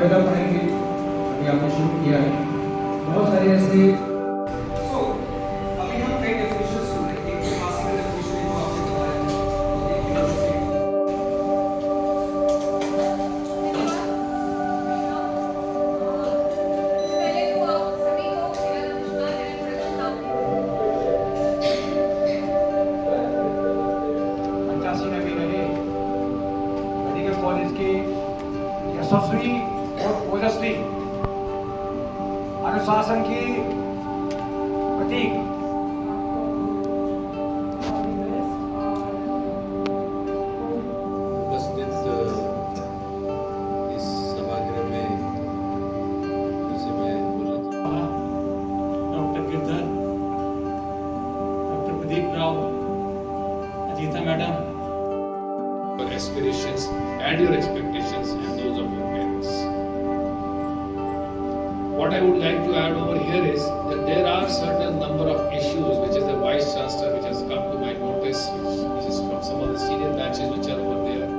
Develop करेंगे। अभी आपने शुरू किया है बहुत सारे ऐसे। सो अभी हम कई डेफिनेशंस सुन रहे हैं। एक क्लासिकल डेफिनेशन है जो आपने बताया, एक फिलोसफी। पहले तो आप सभी को मेरा नमस्कार है, प्रणाम। 85 मेडिकल कॉलेज के यशस्वी और ओजस्वी अनुशासन की प्रतीक उपस्थित इस सभागृह में जैसे मैं बोलना doctor Girdhar, doctor Pradeep Rao, Ajita madam, your aspirations and your expectations and those of your parents. What I would like to add over here is that there are certain number of issues which is the Vice Chancellor which has come to my notice, which is from some of the senior batches which are over there.